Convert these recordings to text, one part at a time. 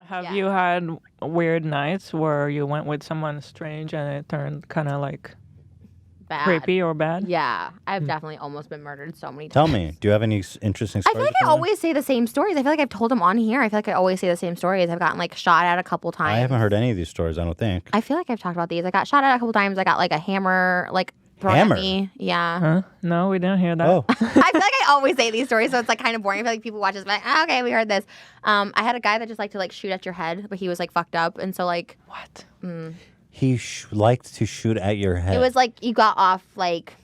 Have you had weird nights where you went with someone strange and it turned kind of like Bad. creepy or bad? Yeah, I've definitely almost been murdered so many times. Tell me, do you have any interesting I stories? feel like I always say the same stories. I feel like I've told them on here. I feel like I always say the same stories. I've gotten like shot at a couple times. I haven't heard any of these stories, I don't think. I feel like I've talked about these. I got shot at a couple times. I got like a hammer like thrown Hammer? at me. Yeah. Huh? No, we didn't hear that. Oh, I feel like I always say these stories, so it's like kind of boring. I feel like people watch this, like, oh, okay, we heard this. I had a guy that just liked to like shoot at your head, but he was like fucked up, and so like What? he liked to shoot at your head. it was like you got off like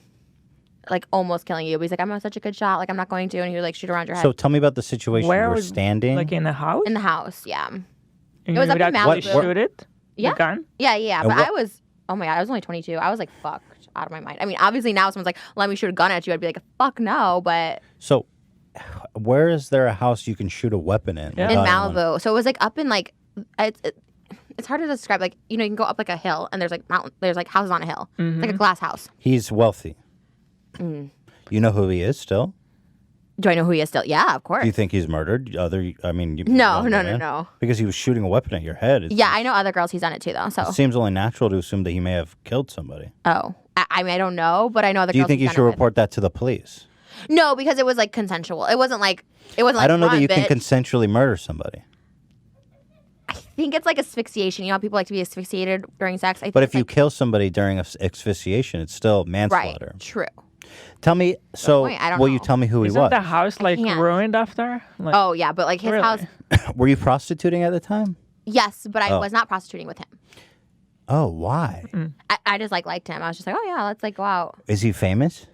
almost killing you, but he's like, I'm such a good shot, like I'm not going to, and he would like shoot around your head So tell me about the situation. Where you were was- standing. Like in the house? in the house. Yeah, And it was you up would in actually Malibu. shoot it? Yeah. The gun? yeah. And But what- I was, oh my god, I was only 22. I was like fucked out of my mind. I mean, obviously now someone's like, let me shoot a gun at you, I'd be like, fuck no, but So, where is there a house you can shoot a weapon in? Yeah. in without anyone? Malibu. So it was like up in like it's hard to describe. Like, you know, you can go up like a hill and there's like there's like houses on a hill. It's like a glass house. He's wealthy. You know who he is still? Do I know who he is still? Yeah, of course. Do you think he's murdered? You No, young no, women? no. Because he was shooting a weapon at your head. Yeah, I know other girls he's done it too though. So It seems only natural to assume that he may have killed somebody. I mean, I don't know, but I know other Do you girls think he's you done should it with. report that to the police? No, because it was like consensual. It wasn't like I don't know that run, you can bitch. consensually murder somebody. I think it's like asphyxiation. You know how people like to be asphyxiated during sex? I think But it's if you like, kill somebody during asphyxiation, it's still manslaughter. right, true. Tell me, so point, I don't will you know. tell me who he Isn't was? the house like can't. ruined after? Like, Oh yeah, but like his Really? house, Were you prostituting at the time? yes, but I Oh. was not prostituting with him. Oh, why? I just like liked him. I was just like, oh yeah, let's like go out. Is he famous?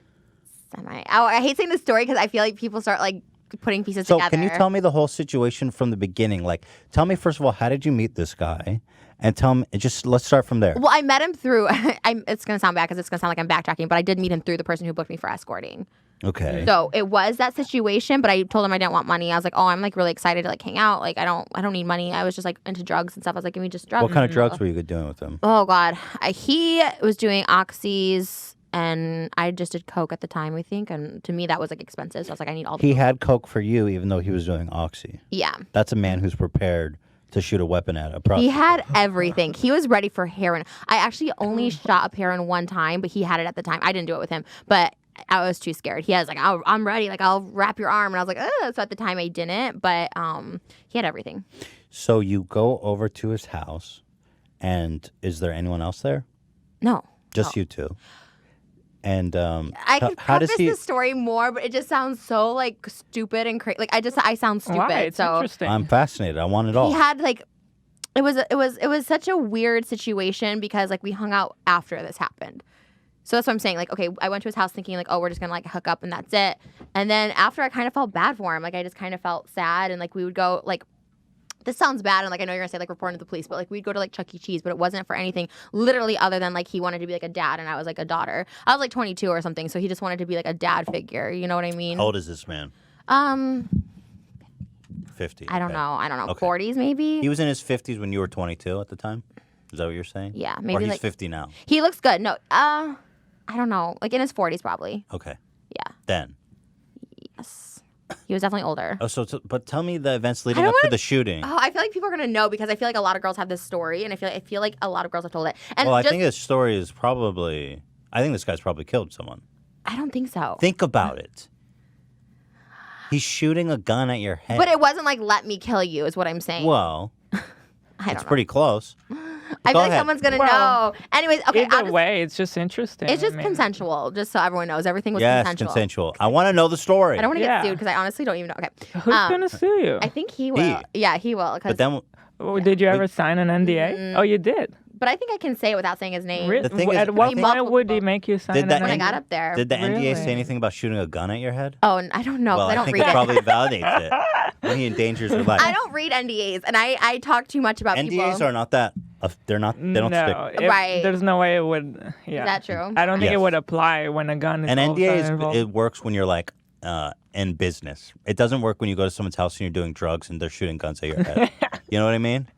I hate saying this story because I feel like people start like putting pieces So together. can you tell me the whole situation from the beginning? Like, tell me first of all, how did you meet this guy? And tell me, let's start from there. Well, I met him through. It's gonna sound bad because it's gonna sound like I'm backtracking, but I did meet him through the person who booked me for escorting. Okay. So it was that situation, but I told him I didn't want money. I was like, oh, I'm like really excited to like hang out. Like I don't need money. I was just like into drugs and stuff. I was like, give me just drugs. What kind of drugs were you doing with him? Oh God, he was doing oxys. And I just did coke at the time, I think, and to me that was like expensive. So I was like, I need all. He had coke for you, even though he was doing oxy. Yeah. That's a man who's prepared to shoot a weapon at a prostitute. He had everything. He was ready for heroin. I actually only shot up heroin one time, but he had it at the time. I didn't do it with him, but I was too scared. He was like, I'm ready. Like, I'll wrap your arm. And I was like, ugh. So at the time I didn't, but he had everything. So you go over to his house, and is there anyone else there? No. Just you two. And I could how does preface he? the story more, but it just sounds so like stupid and crazy. Like I sound stupid. why? It's so interesting. I'm fascinated. I want it all. he had like it was such a weird situation because like we hung out after this happened. So that's what I'm saying. Like, okay, I went to his house thinking like, oh, we're just gonna like hook up and that's it. And then after I kind of felt bad for him. Like I just kind of felt sad and like we would go like. This sounds bad, and like I know you're gonna say like reporting to the police, but like we'd go to like Chuck E. Cheese, but it wasn't for anything literally other than like he wanted to be like a dad, and I was like a daughter. I was like 22 or something, so he just wanted to be like a dad figure. You know what I mean? How old is this man? 50. I don't okay. know. I don't know. Okay. 40s maybe. He was in his 50s when you were 22 at the time? Is that what you're saying? Yeah, Or maybe he's like 50 now? he looks good. No, I don't know. Like in his 40s probably. Okay. Yeah. Then. Yes. He was definitely older. Oh, but tell me the events leading don't up to wanna- the shooting. Oh, I feel like people are gonna know because I feel like a lot of girls have this story, and I feel like a lot of girls have told it. And Well, I just, think this story is probably... I think this guy's probably killed someone. I don't think so. Think about it. He's shooting a gun at your head. But it wasn't like "let me kill you" is what I'm saying. Well, I don't it's know. pretty close. I Go feel like ahead. someone's gonna Well, know. Anyways, okay. Either way, it's just interesting. It's just I mean, consensual, just so everyone knows. Everything was Yes, consensual. consensual. I want to know the story. I don't want to Yeah. get sued because I honestly don't even know. Okay. Who's gonna sue you? I think he will. Yeah, he will. 'Cause- But then... Oh, did you ever sign an NDA? Oh, you did. but I think I can say it without saying his name. Really? The thing is, At I what think- point would he make you sign Did an that When I NDA? got up there. Did the NDA say Really? anything about shooting a gun at your head? Oh, and I don't know. 'cause Well, I I don't think read it it. probably validates it when he endangers your life. I don't read NDAs, and I talk too much about NDAs people. are not that. They don't No, stick. Right. There's no way it would. Yeah. Is that true? I don't think Yes. it would apply when a gun is An also NDA involved. it works when you're like in business. It doesn't work when you go to someone's house and you're doing drugs and they're shooting guns at your head. You know what I mean?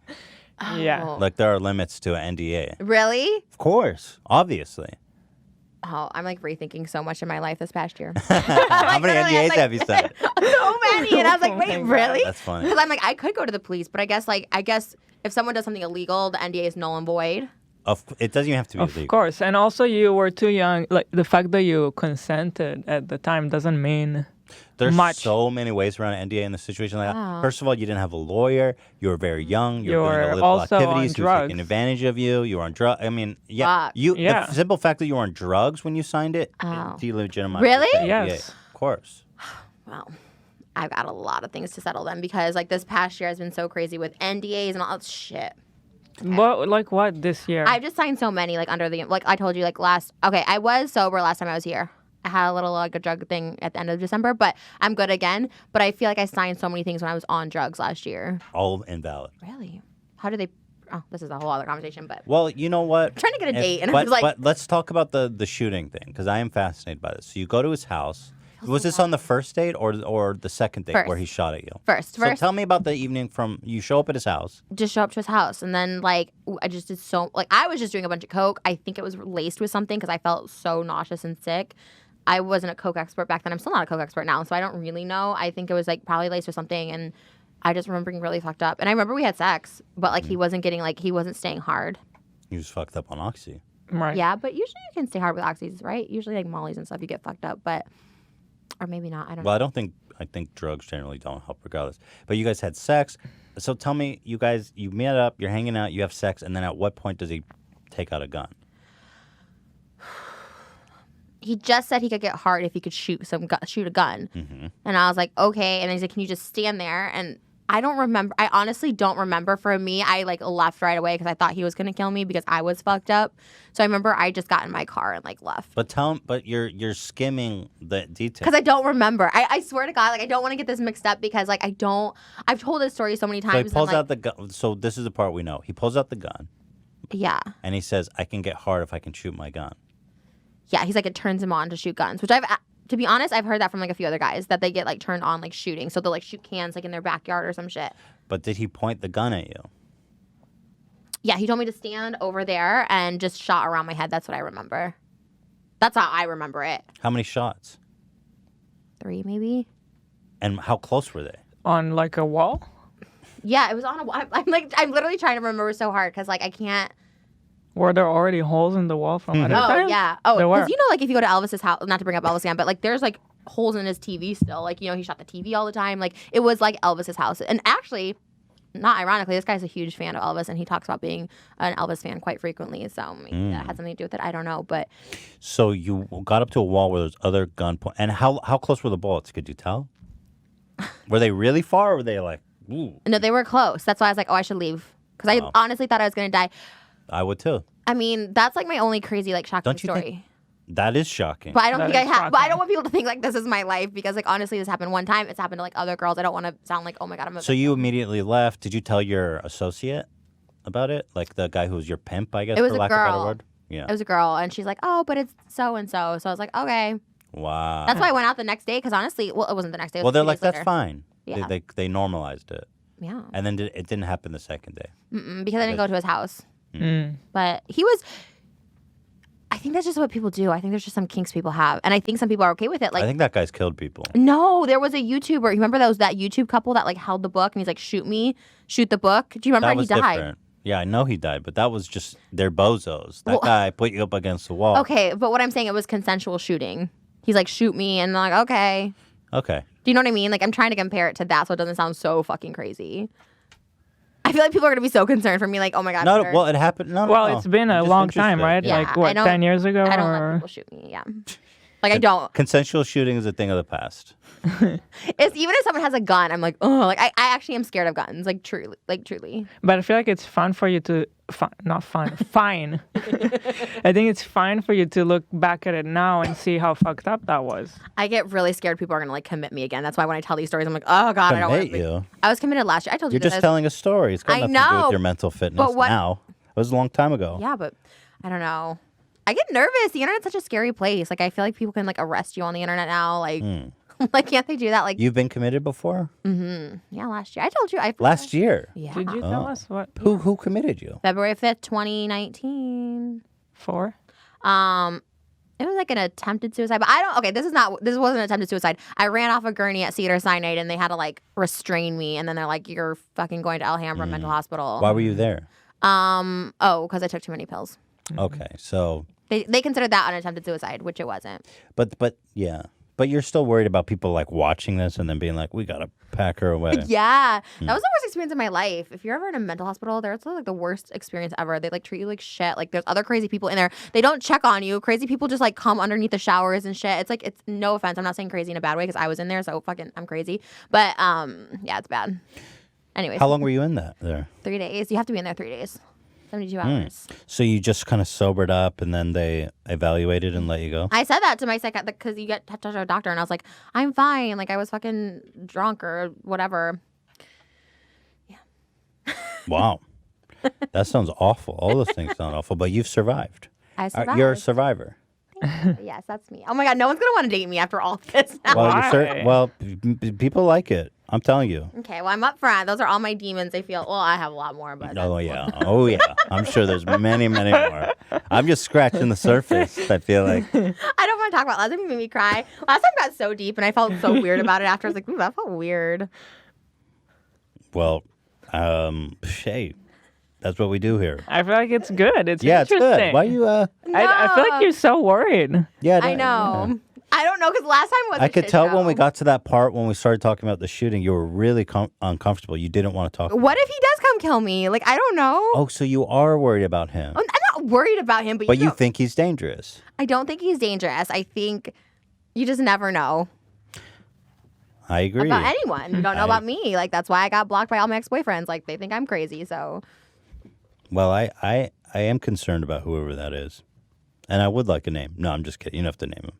Yeah. Oh. Like there are limits to an NDA. Really? Of course, obviously. Oh, I'm like rethinking so much in my life this past year. How many literally, NDAs have you signed? So many, and I was like, Oh wait, my God. really? That's funny. Because I'm like, I could go to the police, but I guess if someone does something illegal, the NDA is null and void. It doesn't even have to be Of illegal. course. And also, you were too young. Like, the fact that you consented at the time doesn't mean There's much. so many ways around an NDA in a situation like that. Wow. First of all, you didn't have a lawyer. You were very young. You You were doing were illegal also on activities. He was taking drugs. advantage of you. You were on drugs. I mean, yeah. Fuck. Yeah. The simple fact that you were on drugs when you signed it, Oh. delegitimized Really? the NDA. Yes. Of course. Well, I've got a lot of things to settle then because like this past year has been so crazy with NDAs and all that shit. What this year? I've just signed so many like under the like I told you like I was sober last time I was here. I had a little like a drug thing at the end of December, but I'm good again. But I feel like I signed so many things when I was on drugs last year. All invalid. Really? How do they? Oh, this is a whole other conversation. But Well, you know what? I'm trying to get a date, and I but, was like, but let's talk about the shooting thing because I am fascinated by this. So you go to his house. Was this on the first date or the second date First. where he shot at you? first, So tell me about the evening from you show up at his house. just show up to his house, and then like I just did so like I was just doing a bunch of coke. I think it was laced with something because I felt so nauseous and sick. I wasn't a coke expert back then. I'm still not a coke expert now, so I don't really know. I think it was like probably laced with something, and I just remember being really fucked up. And I remember we had sex, but like he wasn't staying hard. He was fucked up on Oxy. right. Yeah, but usually you can stay hard with oxys, right? Usually like mollies and stuff, you get fucked up, but or maybe not. I don't Well, know. I think drugs generally don't help regardless. But you guys had sex. So tell me, you met up, you're hanging out, you have sex, and then at what point does he take out a gun? He just said he could get hard if he could shoot a gun. Mm-hmm. And I was like, okay. And then he's like, can you just stand there? And I don't remember. I honestly don't remember. For me, I like left right away because I thought he was gonna kill me because I was fucked up. So I remember I just got in my car and like left. But you're skimming the details. Because I don't remember. I swear to God, like I don't want to get this mixed up because like I don't. I've told this story so many So times. he pulls and, like, out the gun. So this is the part we know. He pulls out the gun yeah. and he says, "I can get hard if I can shoot my gun." Yeah, he's like it turns him on to shoot guns, which to be honest, I've heard that from like a few other guys that they get like turned on like shooting, so they'll like shoot cans like in their backyard or some shit. But did he point the gun at you? Yeah, he told me to stand over there and just shot around my head. That's what I remember. That's how I remember it. How many shots? 3 maybe. And how close were they? On like a wall? Yeah, it was on a. I'm literally trying to remember so hard because like I can't. Were there already holes in the wall from other Oh times? yeah. Oh, There were. because you know, like if you go to Elvis's house, not to bring up Elvis again, but like there's like holes in his TV still. Like he shot the TV all the time. Like it was like Elvis's house. And actually, not ironically, this guy's a huge fan of Elvis, and he talks about being an Elvis fan quite frequently. So maybe that had something to do with it. I don't know, but So you got up to a wall where there's other gun and how close were the bullets? Could you tell? Were they really far, or were they like, ooh? no, they were close. That's why I was like, oh, I should leave because I honestly thought I was gonna die. I would too. I mean, that's like my only crazy like shocking Don't you story. think- That is shocking. But I don't That think I is have. But I shocking. don't want people to think like this is my life because like honestly, this happened one time. It's happened to like other girls. I don't want to sound like oh my God, I'm a. So you immediately left. Did you tell your associate about it? Like the guy who was your pimp, I guess, It was for a lack of a better girl. word? Yeah. It was a girl, and she's like, "Oh, but it's so and so." So I was like, "Okay." Wow. That's why I went out the next day because honestly, well, it wasn't the next day. It was Well, they're 2 like, days that's later. fine. Yeah. They normalized it. Yeah. And then it didn't happen the second day. Because I didn't go to his house, Mm. but he was. I think that's just what people do. I think there's just some kinks people have, and I think some people are okay with it. I Like, think that guy's killed people. no, there was a YouTuber. Remember that YouTube couple that like held the book and he's like, "Shoot me, shoot the book." Do you remember? That And was he died. different. Yeah, I know he died, but that was just, they're bozos. That Well- guy put you up against the wall. Okay, but what I'm saying, it was consensual shooting. He's like, "Shoot me," and I'm like, "Okay." Okay. Do you know what I mean? Like, I'm trying to compare it to that so it doesn't sound so fucking crazy. I feel like people are gonna be so concerned for me, like, "Oh my God." No, Peter." well, it happened. No, Well, no. it's been I'm a just long time, interested. right? Yeah, Like I what, don't- 10 years ago? I don't or... let people shoot me. Yeah, like I don't. Consensual shooting is a thing of the past. It's even if someone has a gun, I'm like, oh, like I actually am scared of guns, like truly, But I feel like it's fun for you to, not fun, fine. I think it's fine for you to look back at it now and see how fucked up that was. I get really scared people are gonna like commit me again. That's why when I tell these stories, I'm like, oh God, I don't want Commit you. I was committed last year. I told you You're this. just telling a story. It's got I nothing to do know, with your mental fitness but what- now. It was a long time ago. Yeah, but I don't know. I get nervous. The internet's such a scary place. Like I feel like people can like arrest you on the internet now. Like, like can't they do that? Like, You've been committed before? yeah, last year. I told you. Last year? Yeah. Did you tell Oh. us what? Who committed you? February 5th, 2019. For? It It was like an attempted suicide, but I don't. Okay, this wasn't an attempted suicide. I ran off a gurney at Cedar Sinai, and they had to like restrain me, and then they're like, "You're fucking going to Alhambra Mental Hospital." Why were you there? Because I took too many pills. Okay, so They considered that an attempted suicide, which it wasn't. but yeah. But you're still worried about people like watching this and then being like, we gotta pack her away. Yeah, that was the worst experience of my life. If you're ever in a mental hospital, it's like the worst experience ever. They like treat you like shit. Like there's other crazy people in there. They don't check on you. Crazy people just like come underneath the showers and shit. It's like it's no offense. I'm not saying crazy in a bad way because I was in there, so fucking I'm crazy. But yeah, it's bad. Anyways, How long were you in there? 3 days. You have to be in there 3 days. 72 hours. So you just kind of sobered up and then they evaluated and let you go? I said that to my psychiatrist because you get to a doctor, and I was like, I'm fine. Like I was fucking drunk or whatever. Wow. That sounds awful. All those things sound awful, but you've survived. I survived. You're a survivor. Yes, that's me. Oh my God, no one's gonna want to date me after all this. Now. Well, people like it. I'm telling you. Okay, well, I'm up front. Those are all my demons. I feel. Well, I have a lot more, but. Oh yeah. Oh yeah. I'm sure there's many, many more. I'm just scratching the surface. I feel like. I don't want to talk about last time. You made me cry. Last time got so deep, and I felt so weird about it after. I was like, ooh, that felt weird. Well, hey, that's what we do here. I feel like it's good. It's Yeah, it's interesting. good. Why you? I feel like you're so worried. Yeah, I know. yeah. I don't know because last time was. I could tell when we got to that part when we started talking about the shooting, you were really uncomfortable. You didn't want to talk. What if he does come kill me? Like I don't know. Oh, so you are worried about him? I'm not worried about him, But you think he's dangerous? I don't think he's dangerous. I think you just never know I agree. about anyone. You don't know about me. Like that's why I got blocked by all my ex-boyfriends. Like they think I'm crazy. So. Well, I am concerned about whoever that is, and I would like a name. No, I'm just kidding. You don't have to name him.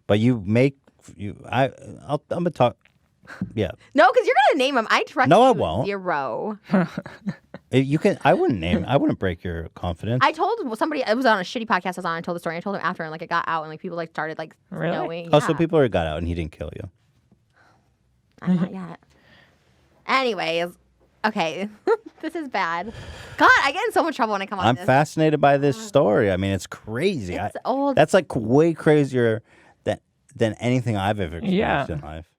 But I'm gonna talk. Yeah. No, because you're gonna name him. I trust. No, I you won't. 0. You can. I wouldn't name. I wouldn't break your confidence. I told somebody. It was on a shitty podcast I was on. I told the story. I told him after, and like it got out, and like people like started like Really? knowing. Oh, so Yeah. people already got out, and he didn't kill you. I'm not yet. Anyways, okay, this is bad. God, I get in so much trouble when I come on. I'm this. fascinated by this story. I mean, it's crazy. It's old. That's like way crazier than anything I've ever experienced Yeah. in life.